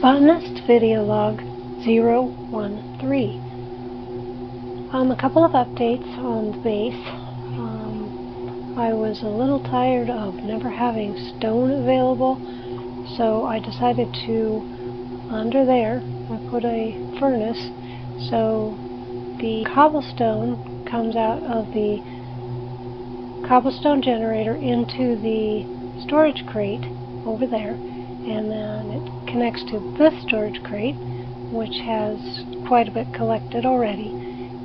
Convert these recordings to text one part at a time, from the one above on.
Botanist video log 013. A couple of updates on the base. I was a little tired of never having stone available, so I decided to, under there, I put a furnace, so the cobblestone comes out of the cobblestone generator into the storage crate over there, and then it connects to this storage crate, which has quite a bit collected already,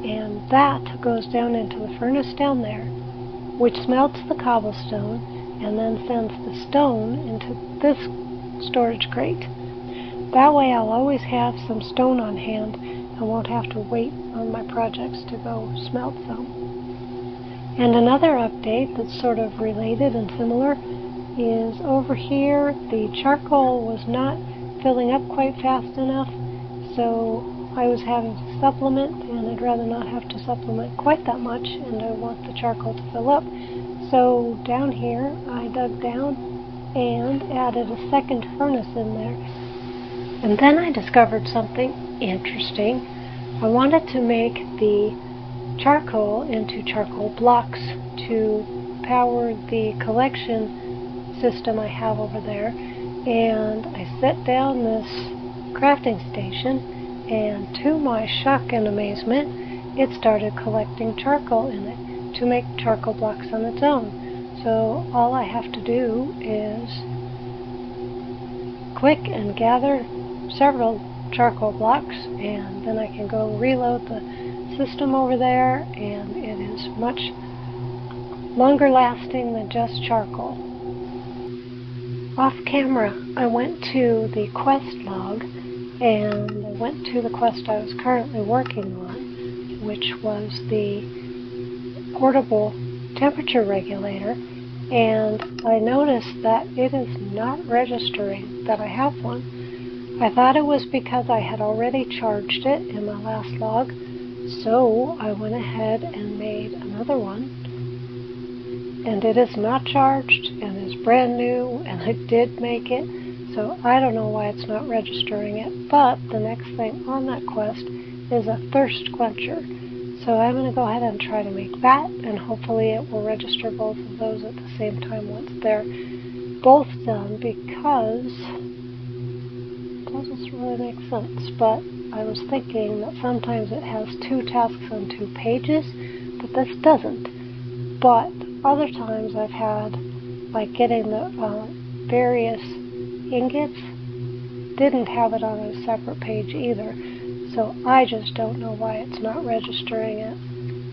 and that goes down into the furnace down there, which smelts the cobblestone and then sends the stone into this storage crate. That way I'll always have some stone on hand and won't have to wait on my projects to go smelt some. And another update that's sort of related and similar is over here the charcoal was not filling up quite fast enough, so I was having to supplement, and I'd rather not have to supplement quite that much, and I want the charcoal to fill up. So down here I dug down and added a second furnace in there. And then I discovered something interesting. I wanted to make the charcoal into charcoal blocks to power the collection system I have over there, and I set down this crafting station, and to my shock and amazement it started collecting charcoal in it to make charcoal blocks on its own. So all I have to do is click and gather several charcoal blocks, and then I can go reload the system over there, and it is much longer lasting than just charcoal. Off camera I went to the quest log, and I went to the quest I was currently working on, which was the portable temperature regulator, and I noticed that it is not registering that I have one. I thought it was because I had already charged it in my last log, so I went ahead and made another one, and it is not charged and is brand new, and I did make it, so I don't know why it's not registering it. But the next thing on that quest is a thirst quencher, so I'm going to go ahead and try to make that, and hopefully it will register both of those at the same time once they're both done, because it doesn't really make sense. But I was thinking that sometimes it has 2 tasks on 2 pages, but this doesn't. But other times I've had, like getting the various ingots, didn't have it on a separate page either. So I just don't know why it's not registering it.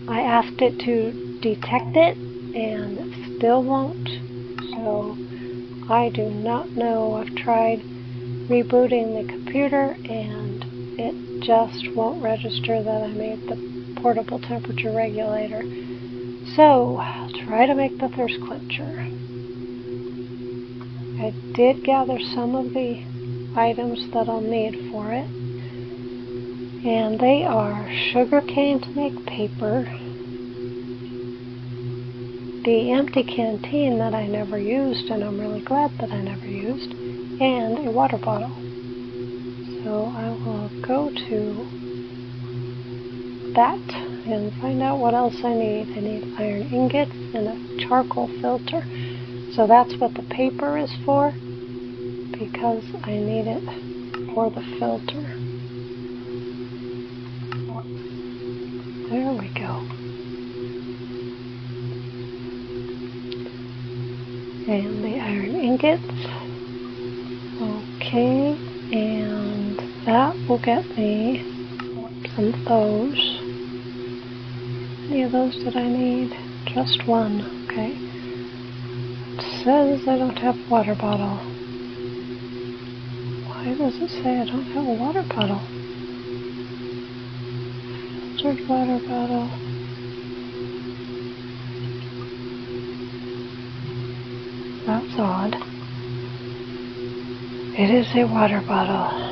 I asked it to detect it, and it still won't. So I do not know. I've tried rebooting the computer, and it just won't register that I made the portable temperature regulator. So I'll try to make the thirst quencher. I did gather some of the items that I'll need for it, and they are sugar cane to make paper, the empty canteen that I never used, and I'm really glad that I never used, and a water bottle. So I will go to that and find out what else I need. I need iron ingots and a charcoal filter. So that's what the paper is for, because I need it for the filter. There we go. And the iron ingots. Okay, and that will get me some of those. Any of those that I need? Just one. Okay. It says I don't have a water bottle. Why does it say I don't have a water bottle? Filtered water bottle. That's odd. It is a water bottle.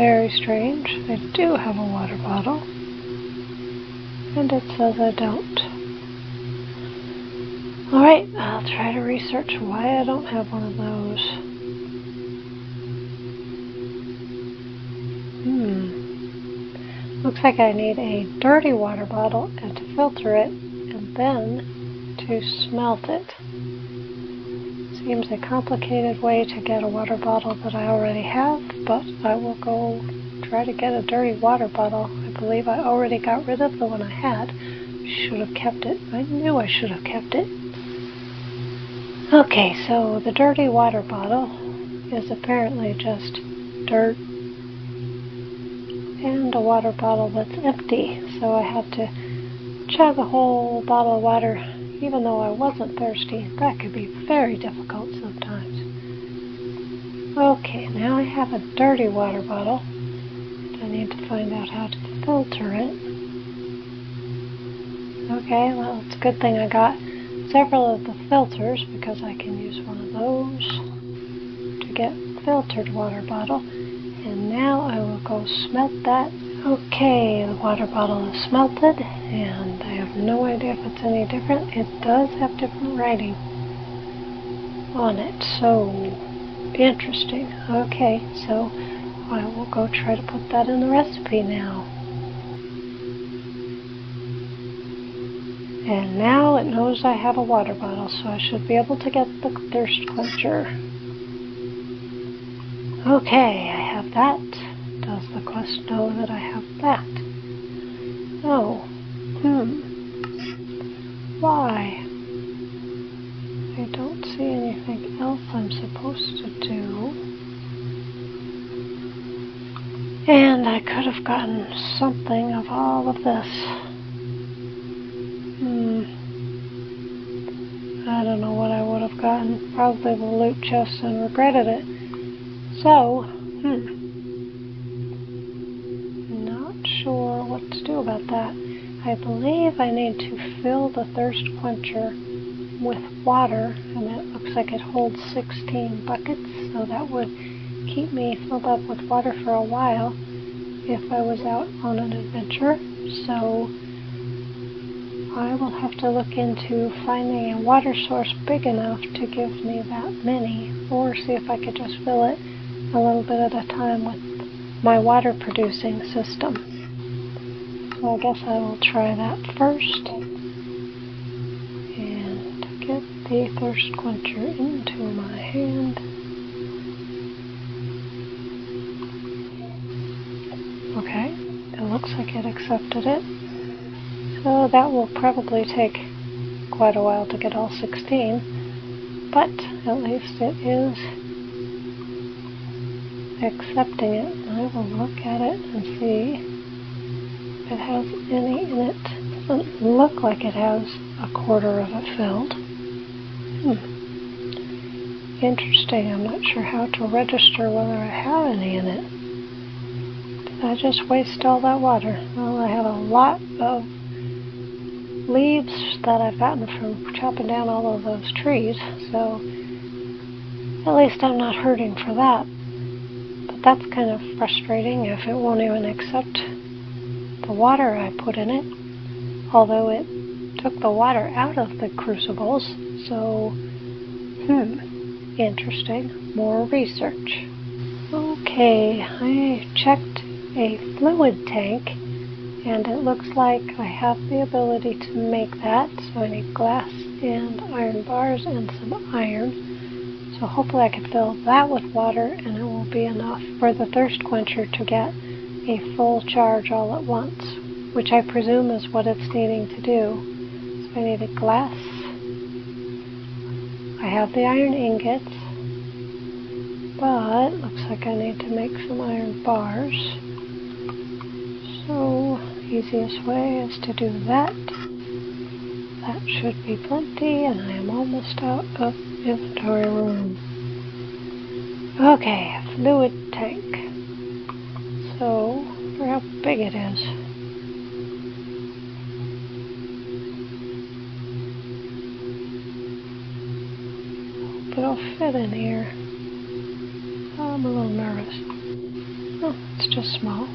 very strange. I do have a water bottle, and it says I don't. Alright, I'll try to research why I don't have one of those. Looks like I need a dirty water bottle and to filter it, and then to smelt it. Seems a complicated way to get a water bottle that I already have, but I will go try to get a dirty water bottle. I believe I already got rid of the one I had. Should have kept it. I knew I should have kept it. Okay, so the dirty water bottle is apparently just dirt and a water bottle that's empty, so I had to chug a whole bottle of water even though I wasn't thirsty. That could be very difficult sometimes. Okay, now I have a dirty water bottle. I need to find out how to filter it. Okay, well, it's a good thing I got several of the filters because I can use one of those to get filtered water bottle. And now I will go smelt that. Okay, the water bottle is smelted, and I have no idea if it's any different. It does have different writing on it, so interesting. Okay, so I will go try to put that in the recipe now. And now it knows I have a water bottle, so I should be able to get the thirst quencher. Okay, I have that. Does the quest know that I have that? Oh. Why? I don't see anything else I'm supposed to do. And I could have gotten something of all of this. I don't know what I would have gotten. Probably the loot chest and regretted it. So, not sure what to do about that. I believe I need to fill the thirst quencher with water, and it looks like it holds 16 buckets, so that would keep me filled up with water for a while if I was out on an adventure. So I will have to look into finding a water source big enough to give me that many, or see if I could just fill it a little bit at a time with my water producing system. So I guess I will try that first and get the thirst quencher into my hand. Okay, it looks like it accepted it. So that will probably take quite a while to get all 16, but at least it is accepting it. I will look at it and see if it has any in it. It doesn't look like it has a quarter of it filled. Interesting. I'm not sure how to register whether I have any in it. Did I just waste all that water? Well, I have a lot of leaves that I've gotten from chopping down all of those trees, so at least I'm not hurting for that. But that's kind of frustrating if it won't even accept the water I put in it, although it took the water out of the crucibles, so interesting. More research. Okay, I checked a fluid tank, and it looks like I have the ability to make that, so I need glass and iron bars and some iron. So hopefully I can fill that with water, and it will be enough for the thirst quencher to get a full charge all at once, which I presume is what it's needing to do. So I need a glass. I have the iron ingots, but looks like I need to make some iron bars. So easiest way is to do that. That should be plenty, and I am almost out of inventory room. Okay, fluid tank. So, I wonder how big it is. Hope it'll fit in here. I'm a little nervous. Oh, it's just small.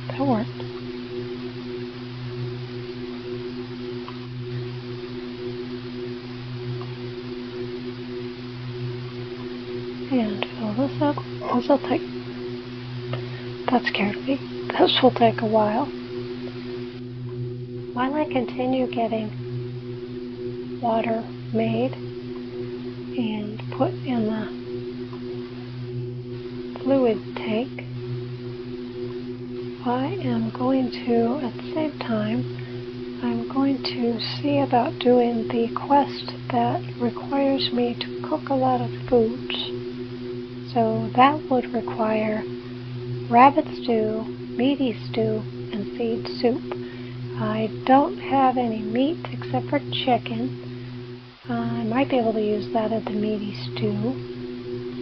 That worked. And fill this up. This will take... That scared me. This will take a while. While I continue getting water made and put in the fluid tank, I am going to, at the same time, I'm going to see about doing the quest that requires me to cook a lot of foods. So that would require rabbit stew, meaty stew, and seed soup. I don't have any meat except for chicken. I might be able to use that at the meaty stew.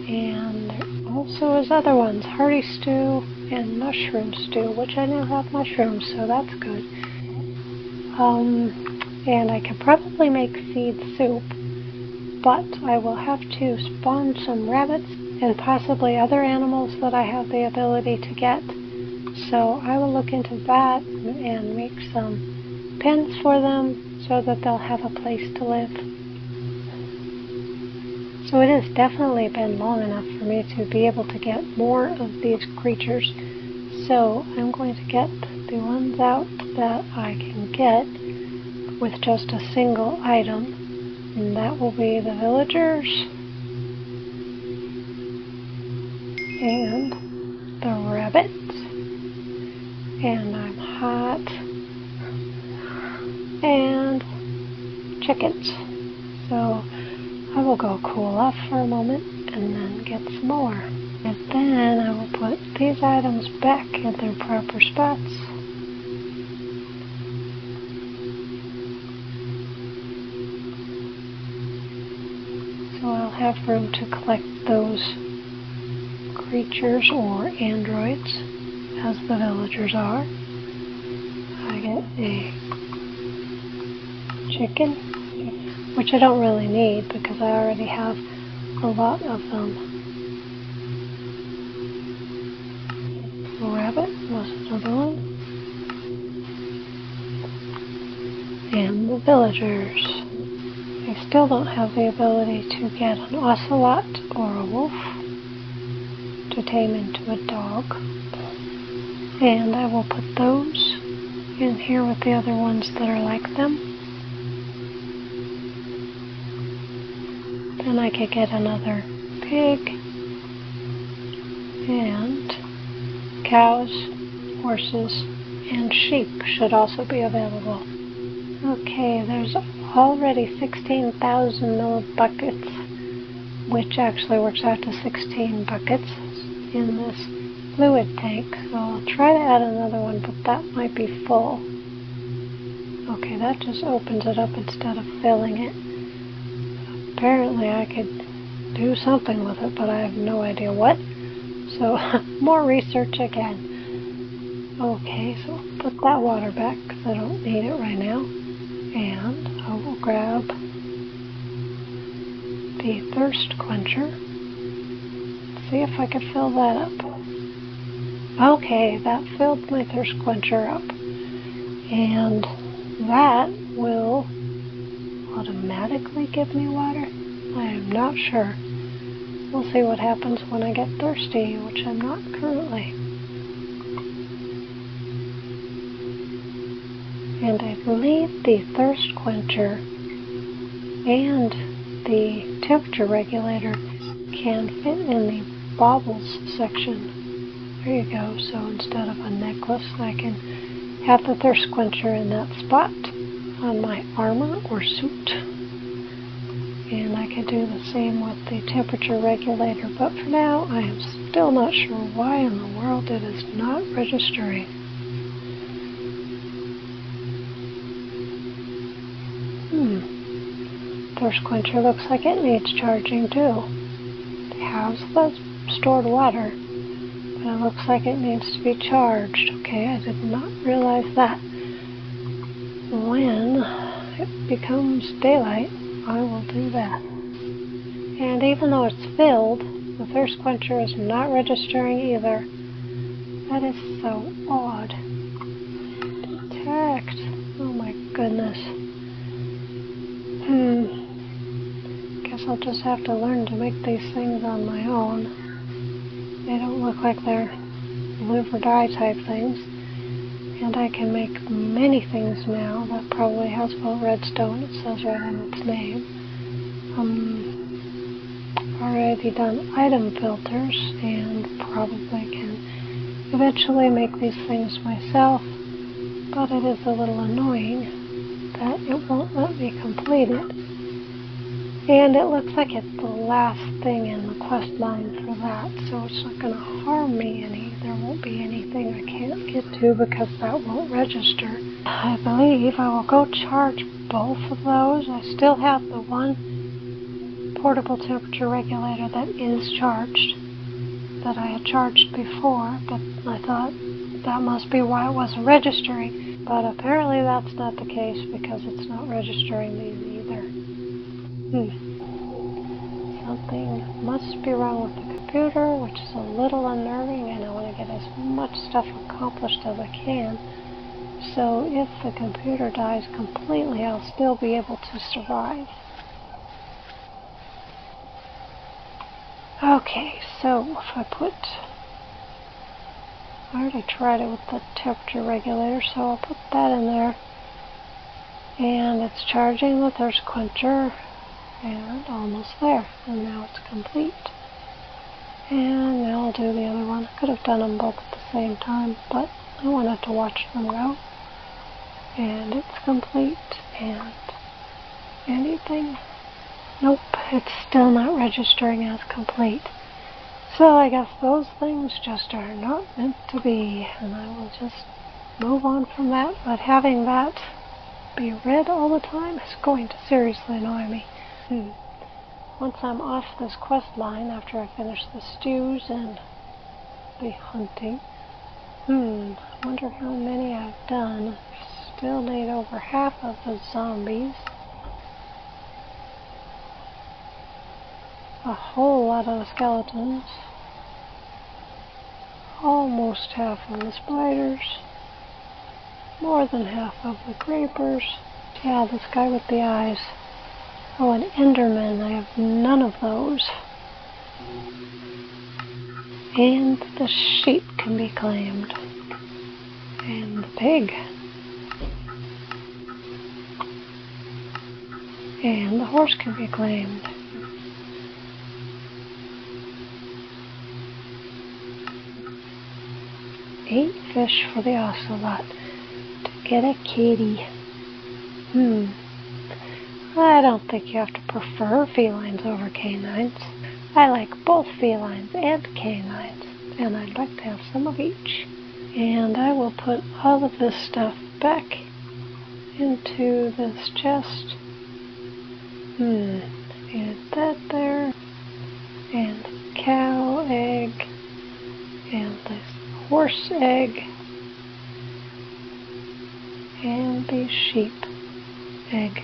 And there also is other ones, hearty stew and mushroom stew, which I now have mushrooms, so that's good. And I could probably make seed soup, but I will have to spawn some rabbits and possibly other animals that I have the ability to get. So I will look into that and make some pens for them so that they'll have a place to live. So it has definitely been long enough for me to be able to get more of these creatures. So I'm going to get the ones out that I can get with just a single item. And that will be the villagers and the rabbits. And I'm hot. And chickens. So I will go cool off for a moment and then get some more. And then I will put these items back in their proper spots. So I'll have room to collect those creatures or androids, as the villagers are. I get a chicken, which I don't really need because I already have a lot of them. A rabbit was another one. And the villagers. I still don't have the ability to get an ocelot or a wolf to tame into a dog. And I will put those in here with the other ones that are like them. Then I could get another pig and cows, horses, and sheep should also be available. Okay, there's already 16,000 millibuckets, which actually works out to 16 buckets in this fluid tank. So I'll try to add another one, but that might be full. Okay, that just opens it up instead of filling it. Apparently I could do something with it, but I have no idea what. So more research again. Okay, so I'll put that water back because I don't need it right now. And I will grab the thirst quencher. See if I can fill that up. Okay, that filled my thirst quencher up. And that will automatically give me water? I am not sure. We'll see what happens when I get thirsty, which I'm not currently. And I believe the thirst quencher and the temperature regulator can fit in the baubles section. There you go. So instead of a necklace, I can have the thirst quencher in that spot on my armor or suit. And I can do the same with the temperature regulator, but for now I am still not sure why in the world it is not registering. Thirst quencher looks like it needs charging too. It has the stored water, but it looks like it needs to be charged. Okay, I did not realize that. When it becomes daylight, I will do that. And even though it's filled, the thirst quencher is not registering either. That is so odd. Detect. Oh my goodness. Guess I'll just have to learn to make these things on my own. They don't look like they're live or die type things. And I can make many things now. That probably has full redstone. It says right in its name. Already done item filters and probably can eventually make these things myself. But it is a little annoying that it won't let me complete it. And it looks like it's the last thing in the quest line for that, so it's not going to harm me any. There won't be anything I can't get to because that won't register. I believe I will go charge both of those. I still have the one portable temperature regulator that is charged, that I had charged before, but I thought that must be why it wasn't registering. But apparently that's not the case because it's not registering these either. Something must be wrong with the computer, which is a little unnerving, and I want to get as much stuff accomplished as I can. So if the computer dies completely, I'll still be able to survive. Okay, so if I already tried it with the temperature regulator, so I'll put that in there. And it's charging the thirst quencher. And almost there. And now it's complete. And now I'll do the other one. I could have done them both at the same time, but I wanted to watch them go. And it's complete. And anything? Nope, it's still not registering as complete. So I guess those things just are not meant to be. And I will just move on from that. But having that be red all the time is going to seriously annoy me. Once I'm off this quest line, after I finish the stews and the hunting, I wonder how many I've done. Still need over half of the zombies. A whole lot of the skeletons. Almost half of the spiders. More than half of the creepers. Yeah, this guy with the eyes. Oh, an Enderman. I have none of those. And the sheep can be claimed. And the pig. And the horse can be claimed. Eight fish for the ocelot to get a kitty. I don't think you have to prefer felines over canines. I like both felines and canines, and I'd like to have some of each. And I will put all of this stuff back into this chest. And that there, and the cow egg, and this horse egg, and the sheep egg.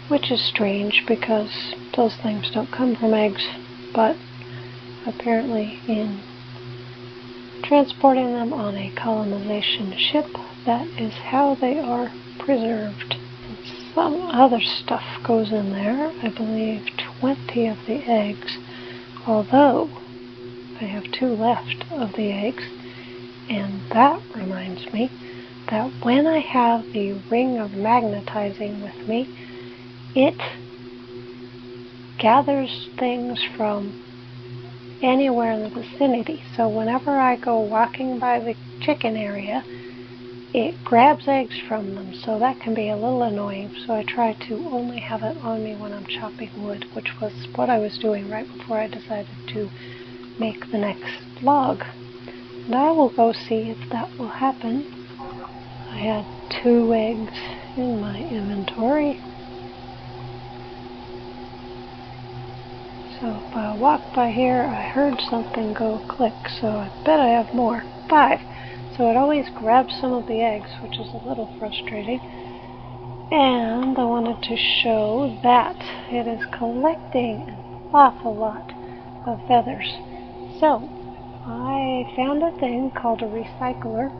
Which is strange because those things don't come from eggs, but apparently in transporting them on a colonization ship, that is how they are preserved. Some other stuff goes in there, I believe 20 of the eggs, although I have 2 left of the eggs, and that reminds me that when I have the ring of magnetizing with me, it gathers things from anywhere in the vicinity. So whenever I go walking by the chicken area, it grabs eggs from them. So that can be a little annoying. So I try to only have it on me when I'm chopping wood, which was what I was doing right before I decided to make the next log. And I will go see if that will happen. I had 2 eggs in my inventory. So if I walk by here, I heard something go click, so I bet I have more. 5. So it always grabs some of the eggs, which is a little frustrating. And I wanted to show that it is collecting an awful lot of feathers. So I found a thing called a recycler,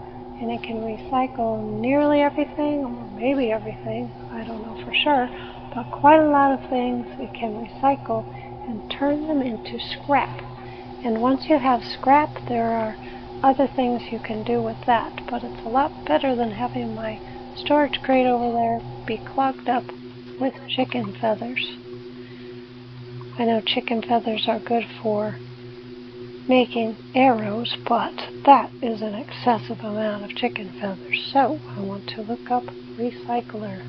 and it can recycle nearly everything, or maybe everything, I don't know for sure, but quite a lot of things it can recycle and turn them into scrap. And once you have scrap, there are other things you can do with that, but it's a lot better than having my storage crate over there be clogged up with chicken feathers. I know chicken feathers are good for making arrows, but that is an excessive amount of chicken feathers. So I want to look up recycler.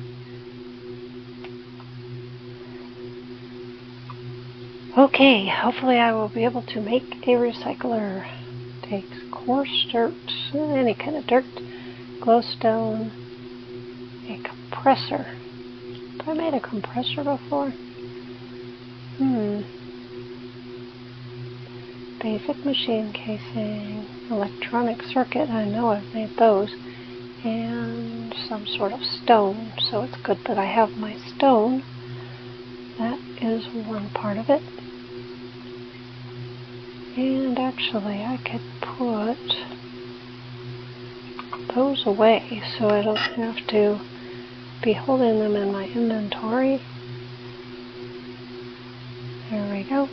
Okay, hopefully I will be able to make a recycler. Takes coarse dirt, any kind of dirt, glowstone, a compressor. Have I made a compressor before? Basic machine casing, electronic circuit, I know I've made those, and some sort of stone, so it's good that I have my stone. That is one part of it. And actually I could put those away so I don't have to be holding them in my inventory. There we go.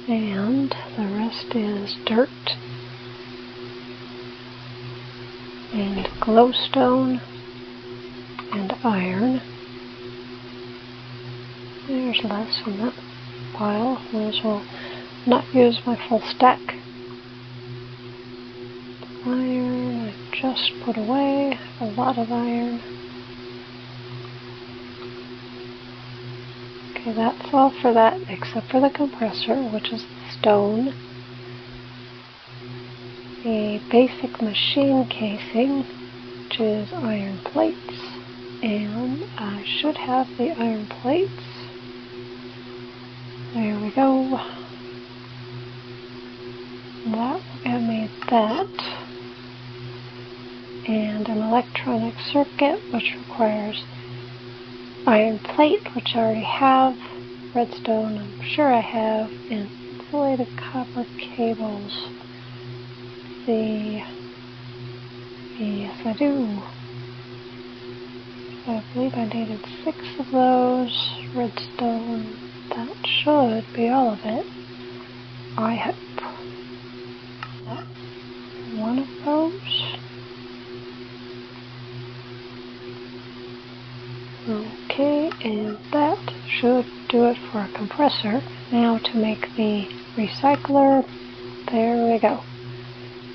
And the rest is dirt and glowstone and iron. There's less in that pile. Might as well not use my full stack. Iron I just put away. A lot of iron. Okay, that's all for that except for the compressor, which is the stone. A basic machine casing, which is iron plates. And I should have the iron plates. There we go. That will get me that. And an electronic circuit, which requires iron plate, which I already have. Redstone, I'm sure I have. And insulated copper cables. Yes, I do. I believe I needed 6 of those. Redstone. That should be all of it. I hope. One of those. Okay, and that should do it for a compressor. Now to make the recycler, there we go.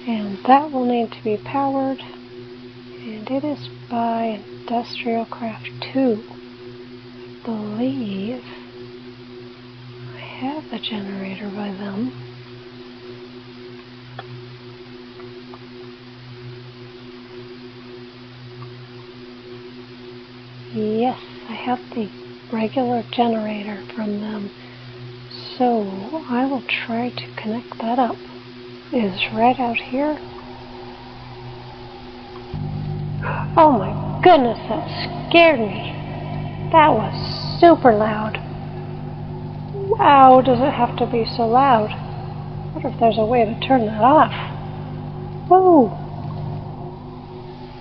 And that will need to be powered, and it is by Industrial Craft 2. I believe I have a generator by them. Yes, I have the regular generator from them, so I will try to connect that up. It is right out here. Oh my goodness, that scared me. That was super loud. Wow, does it have to be so loud? I wonder if there's a way to turn that off. Whoa!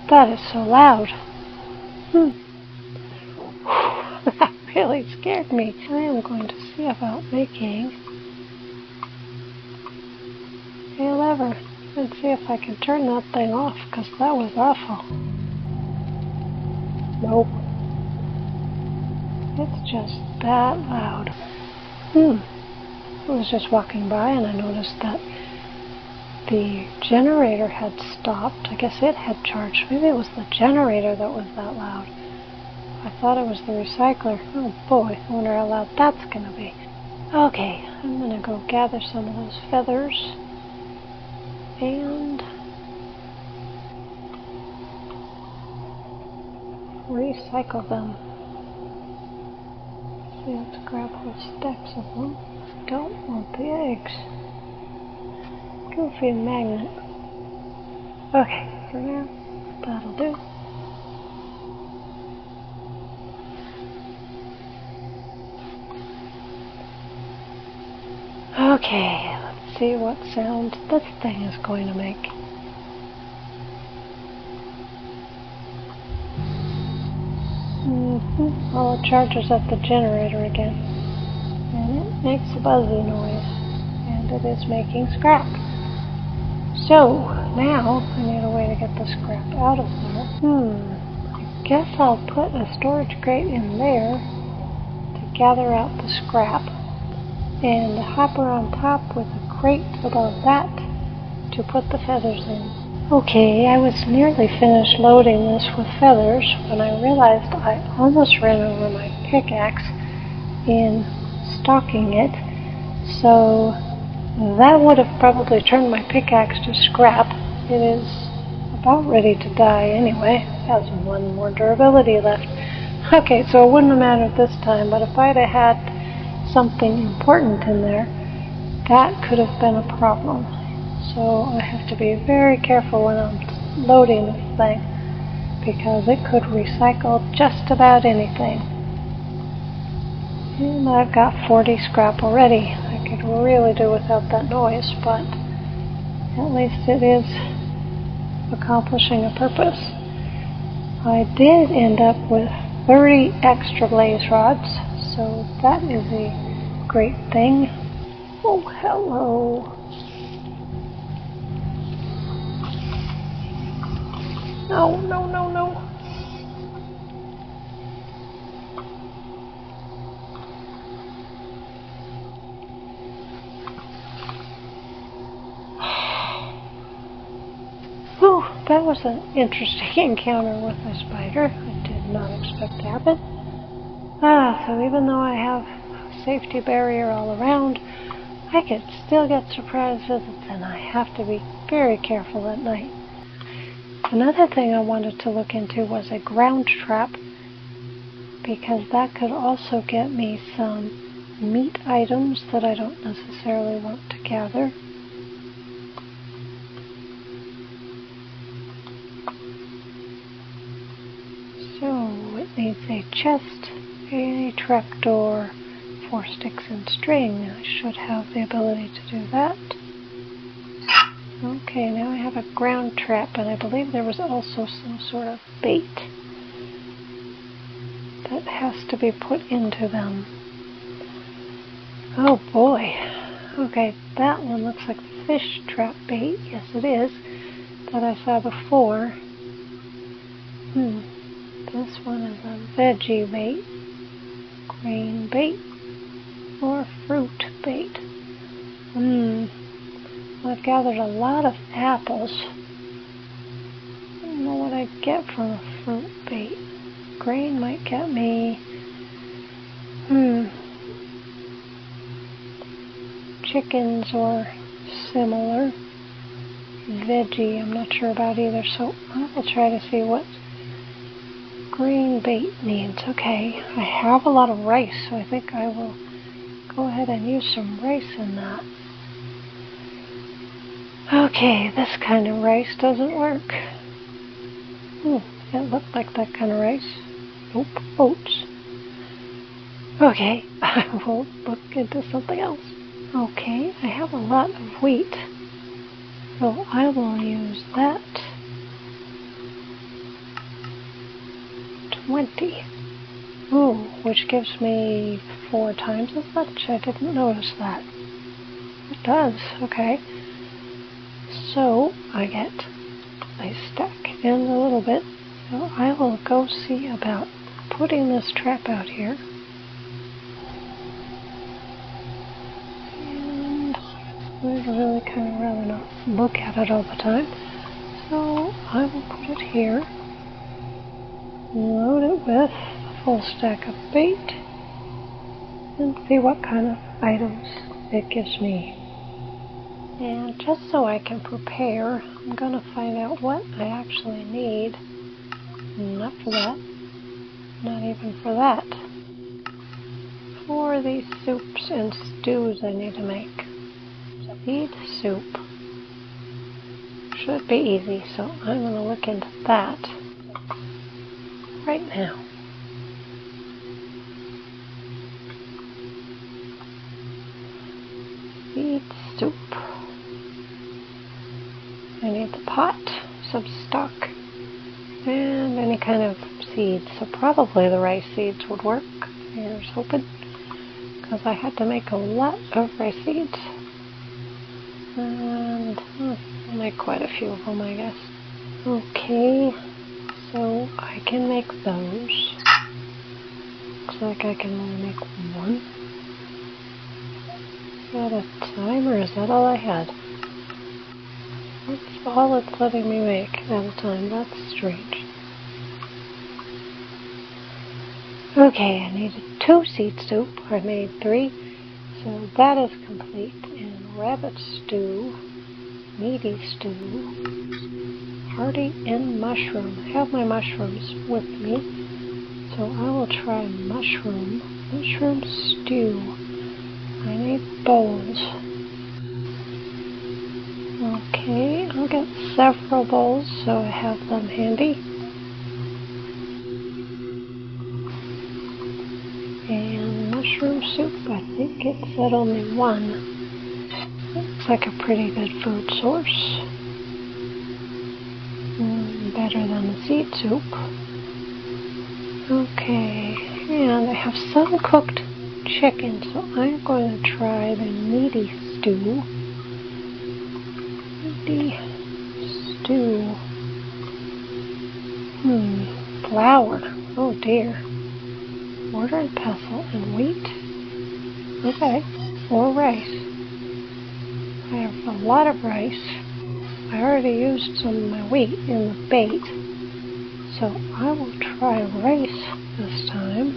That is so loud. That really scared me. I am going to see about making a lever and see if I can turn that thing off, because that was awful. Nope. It's just that loud. I was just walking by and I noticed that the generator had stopped. I guess it had charged. Maybe it was the generator that was that loud. I thought it was the recycler. Oh boy, I wonder how loud that's going to be. Okay, I'm going to go gather some of those feathers and recycle them. See, let's grab whole stacks of them. Don't want the eggs. Goofy magnet. Okay, for now, that'll do. Okay, let's see what sound this thing is going to make. Well, it charges up the generator again. And it makes a buzzy noise. And it is making scrap. So, now I need a way to get the scrap out of there. I guess I'll put a storage crate in there to gather out the scrap. And a hopper on top with a crate above that to put the feathers in. Okay, I was nearly finished loading this with feathers when I realized I almost ran over my pickaxe in stocking it, so that would have probably turned my pickaxe to scrap. It is about ready to die anyway. It has one more durability left. Okay, so it wouldn't have mattered this time, but if I'd have had something important in there, that could have been a problem. So I have to be very careful when I'm loading this thing, because it could recycle just about anything. And I've got 40 scrap already. I could really do without that noise, but at least it is accomplishing a purpose. I did end up with 30 extra blaze rods, so that is a great thing. Oh, hello. No, no, no, no. Whew, that was an interesting encounter with a spider. I did not expect to happen. So even though I have a safety barrier all around, I could still get surprise visits, and I have to be very careful at night. Another thing I wanted to look into was a ground trap, because that could also get me some meat items that I don't necessarily want to gather. So it needs a chest, a trapdoor, 4 sticks and string. I should have the ability to do that. Okay, now I have a ground trap, and I believe there was also some sort of bait that has to be put into them. Oh boy. Okay, that one looks like fish trap bait. Yes, it is. That I saw before. This one is a veggie bait, grain bait, or fruit bait. I've gathered a lot of apples. I don't know what I'd get from a fruit bait. Grain might get me, chickens or similar. Veggie, I'm not sure about either, so I will try to see what grain bait needs. Okay, I have a lot of rice, so I think I will go ahead and use some rice in that. Okay, this kind of rice doesn't work. It looked like that kind of rice. Nope, oats. Okay, I will look into something else. Okay, I have a lot of wheat, so I will use that. 20. Which gives me 4 times as much. I didn't notice that. It does, okay. So I get a stack and a little bit. So I will go see about putting this trap out here. And I'd really kind of rather not look at it all the time. So I will put it here. Load it with a full stack of bait. And see what kind of items it gives me. And just so I can prepare, I'm going to find out what I actually need. Not for that. Not even for that. For these soups and stews I need to make. Seed soup. Should be easy, so I'm going to look into that right now. Seed soup. I need the pot, some stock, and any kind of seeds. So probably the rice seeds would work. Here's hoping, because I had to make a lot of rice seeds. And I'll make quite a few of them, I guess. Okay, so I can make those. Looks like I can only make one. Is that a time, or is that all I had? That's all it's letting me make at a time. That's strange. Okay, I needed 2 seed soup. I made 3. So that is complete. And rabbit stew, meaty stew, hearty, and mushroom. I have my mushrooms with me. So I will try mushroom stew. I need bowls. Okay, I'll get several bowls so I have them handy. And mushroom soup, I think it said only 1. Looks like a pretty good food source. Better than the seed soup. Okay, and I have some cooked chicken, so I'm going to try the meaty stew. Flour. Oh dear. Mortar and pestle and wheat. Okay. Or rice. I have a lot of rice. I already used some of my wheat in the bait. So I will try rice this time.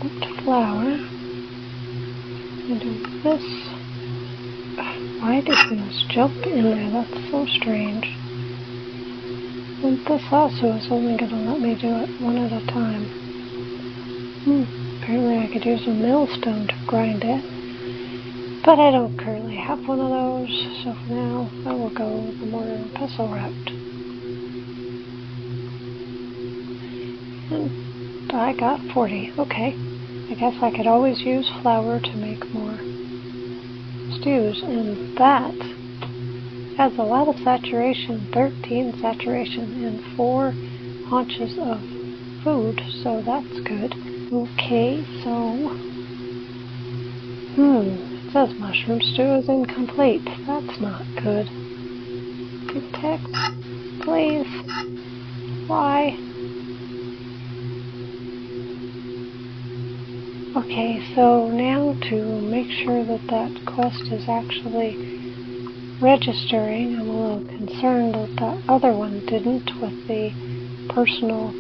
With flour. And do this. Why did things jump in there? That's so strange. And this also is only going to let me do it one at a time. Apparently I could use a millstone to grind it. But I don't currently have one of those, so for now I will go with the mortar and pestle route. And I got 40. Okay. I guess I could always use flour to make more stews, and that has a lot of saturation, 13 saturation, and 4 haunches of food, so that's good. Okay, so, it says mushroom stew is incomplete. That's not good. Detect, please. Why? Okay, so now to make sure that that quest is actually registering, I'm a little concerned that the other one didn't with the personal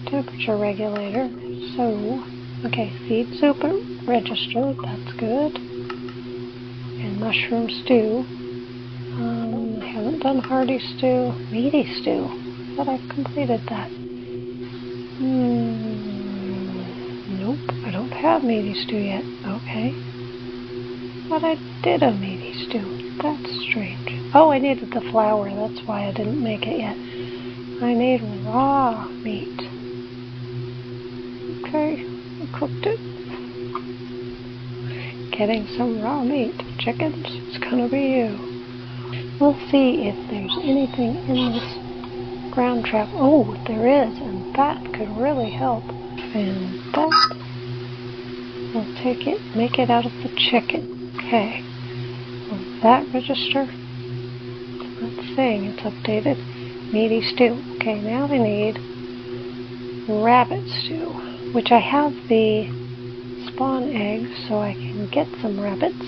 temperature regulator. So, okay, seed soup registered, that's good. And mushroom stew. I haven't done hearty stew. Meaty stew. I thought I completed that. Nope, I don't have meaty stew yet. Okay. But I did a meaty stew. That's strange. Oh, I needed the flour. That's why I didn't make it yet. I need raw meat. Okay, I cooked it. Getting some raw meat. Chickens, it's gonna be you. We'll see if there's anything in this ground trap. Oh, there is, and that could really help. And that, we'll take it, make it out of the chicken. Okay. Will that register? It's not saying it's updated. Meaty stew. Okay, now I need rabbit stew, which I have the spawn eggs so I can get some rabbits,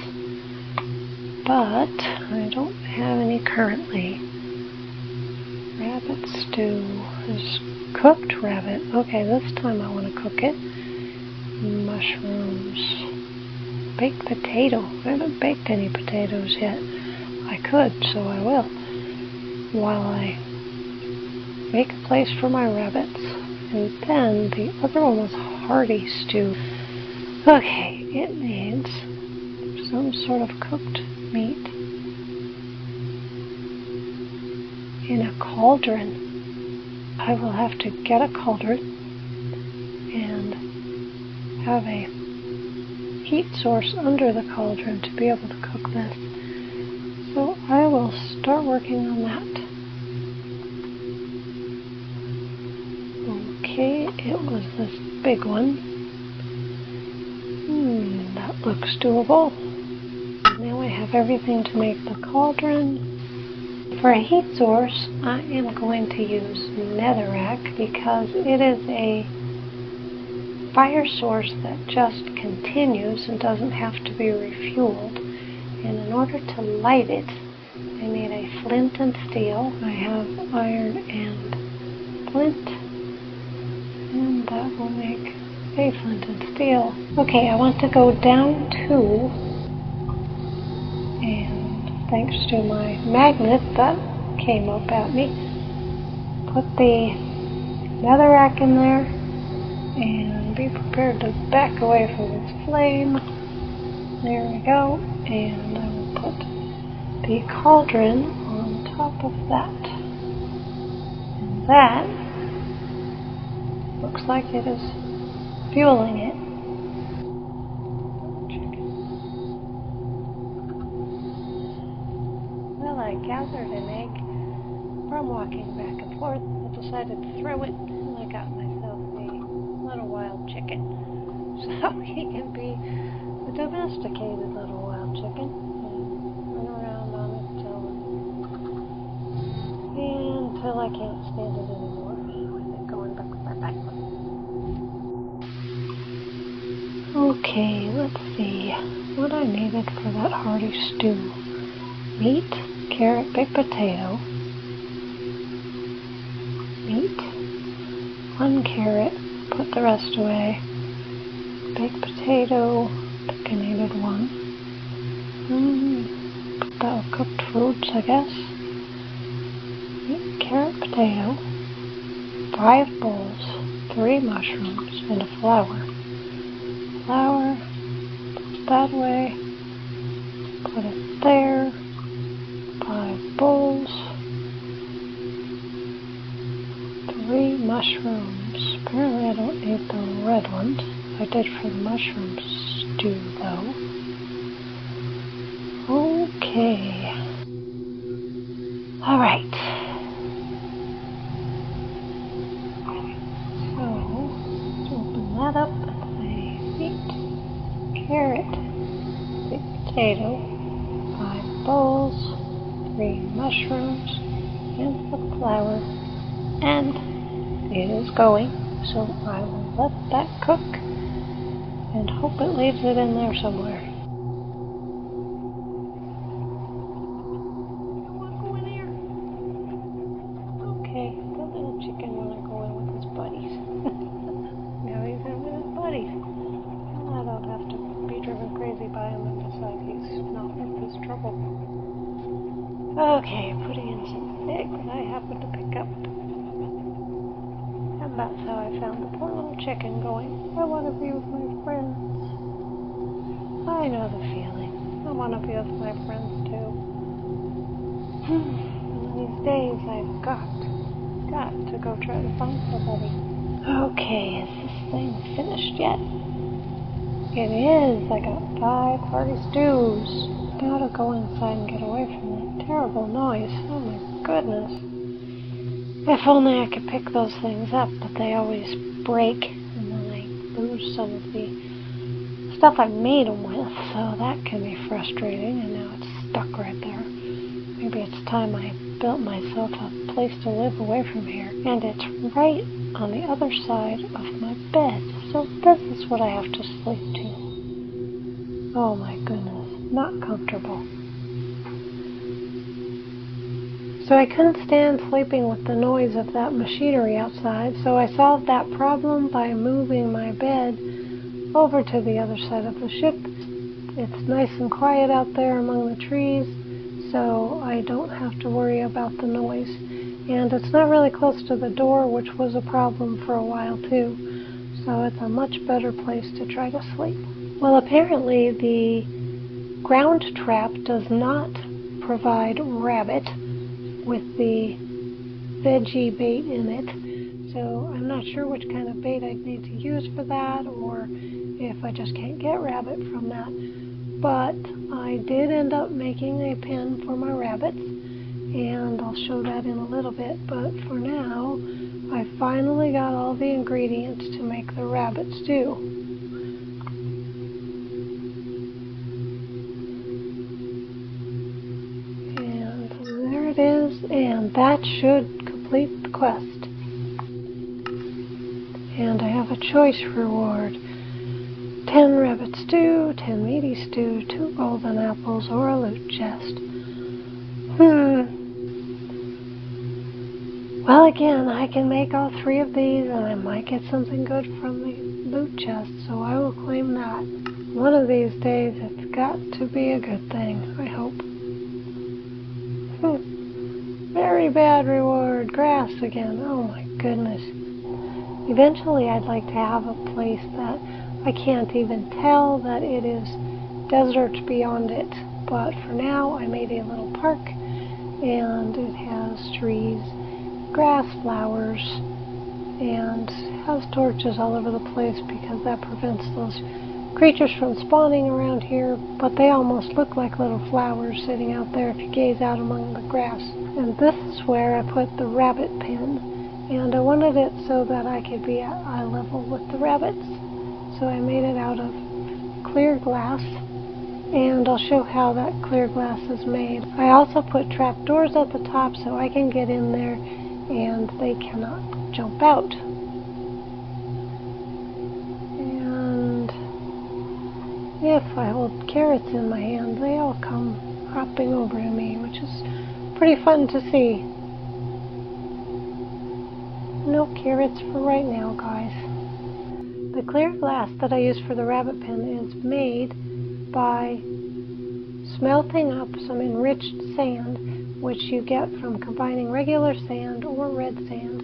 but I don't have any currently. Rabbit stew is cooked rabbit. Okay, this time I want to cook it. Mushrooms. Baked potato. I haven't baked any potatoes yet. I could, so I will. While I make a place for my rabbits. And then the other one was hearty stew. Okay, it needs some sort of cooked meat in a cauldron. I will have to get a cauldron and have a heat source under the cauldron to be able to cook this. So I will start working on that. Okay, it was this big one. That looks doable. Now I have everything to make the cauldron. For a heat source, I am going to use netherrack because it is a fire source that just continues and doesn't have to be refueled. And in order to light it, I made a flint and steel. I have iron and flint, and that will make a flint and steel. Okay, I want to go down 2, and thanks to my magnet that came up at me, put the netherrack in there, and be prepared to back away from this flame. There we go, and I will put the cauldron on top of that. And that looks like it is fueling it. Well, I gathered an egg from walking back and forth. I decided to throw it, and I got myself a little wild chicken. So he can be a domesticated little wild chicken and run around on it until I can't stand it anymore. With it going back with my back. Okay, let's see what I needed for that hearty stew. Meat, carrot, baked potato. Meat, 1 carrot, put the rest away. Baked potato, I think I needed 1. Put that with cooked fruits, I guess. Meat, carrot, potato, 5 bowls, 3 mushrooms, and a flower. Flour, put that away, put it there, 5 bowls, 3 mushrooms. Apparently I don't need the red ones. I did for the mushroom stew though. Okay. Alright. So, let's open that up. Meat, carrot, baked potato, 5 bowls, 3 mushrooms, and the flour, and it is going, so I will let that cook and hope it leaves it in there somewhere. Go in here. Okay, the little chicken wanna go in with his buddies. Now he's in with his buddies. I don't have to be driven crazy by him and decide he's not worth his trouble. Okay, putting in some egg that I happened to pick up. And that's how I found the poor little chicken going, I want to be with my friends. I know the feeling. I want to be with my friends too. One of these days I've got to go try to find somebody. Okay, is this thing finished yet? It is. I got 5 hearty stews. Gotta go inside and get away from that terrible noise. Oh my goodness. If only I could pick those things up, but they always break, and then I lose some of the stuff I made them with, so that can be frustrating, and now it's stuck right there. Maybe it's time I built myself a place to live away from here, and it's right on the other side of my bed, so this is what I have to sleep to. Oh my goodness, not comfortable. So I couldn't stand sleeping with the noise of that machinery outside, so I solved that problem by moving my bed over to the other side of the ship. It's nice and quiet out there among the trees, so I don't have to worry about the noise. And it's not really close to the door, which was a problem for a while too, so it's a much better place to try to sleep. Well, apparently the ground trap does not provide rabbit with the veggie bait in it, so I'm not sure which kind of bait I'd need to use for that, or if I just can't get rabbit from that. But I did end up making a pen for my rabbits, and I'll show that in a little bit. But for now, I finally got all the ingredients to make the rabbit stew. And there it is, and that should complete the quest. And I have a choice reward. 10 rabbit stew, 10 meaty stew, 2 golden apples, or a loot chest. Well, again, I can make all 3 of these, and I might get something good from the loot chest, so I will claim that. One of these days, it's got to be a good thing, I hope. Very bad reward. Grass again. Oh my goodness. Eventually, I'd like to have a place that I can't even tell that it is desert beyond it. But for now, I made a little park, and it has trees, grass, flowers, and has torches all over the place because that prevents those creatures from spawning around here. But they almost look like little flowers sitting out there if you gaze out among the grass. And this is where I put the rabbit pen, and I wanted it so that I could be at eye level with the rabbits. So I made it out of clear glass, and I'll show how that clear glass is made. I also put trapdoors at the top so I can get in there and they cannot jump out. And if I hold carrots in my hand, they all come hopping over to me, which is pretty fun to see. No carrots for right now, guys. The clear glass that I use for the rabbit pen is made by smelting up some enriched sand, which you get from combining regular sand or red sand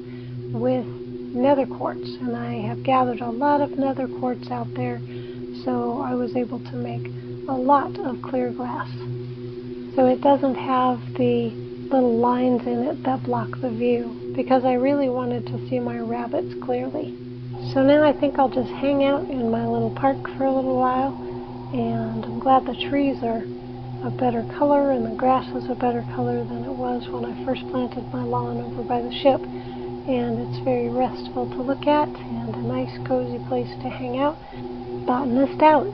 with nether quartz. And I have gathered a lot of nether quartz out there, so I was able to make a lot of clear glass. So it doesn't have the little lines in it that block the view, because I really wanted to see my rabbits clearly. So now I think I'll just hang out in my little park for a little while, and I'm glad the trees are a better color and the grass is a better color than it was when I first planted my lawn over by the ship. And it's very restful to look at and a nice cozy place to hang out. Botanist out.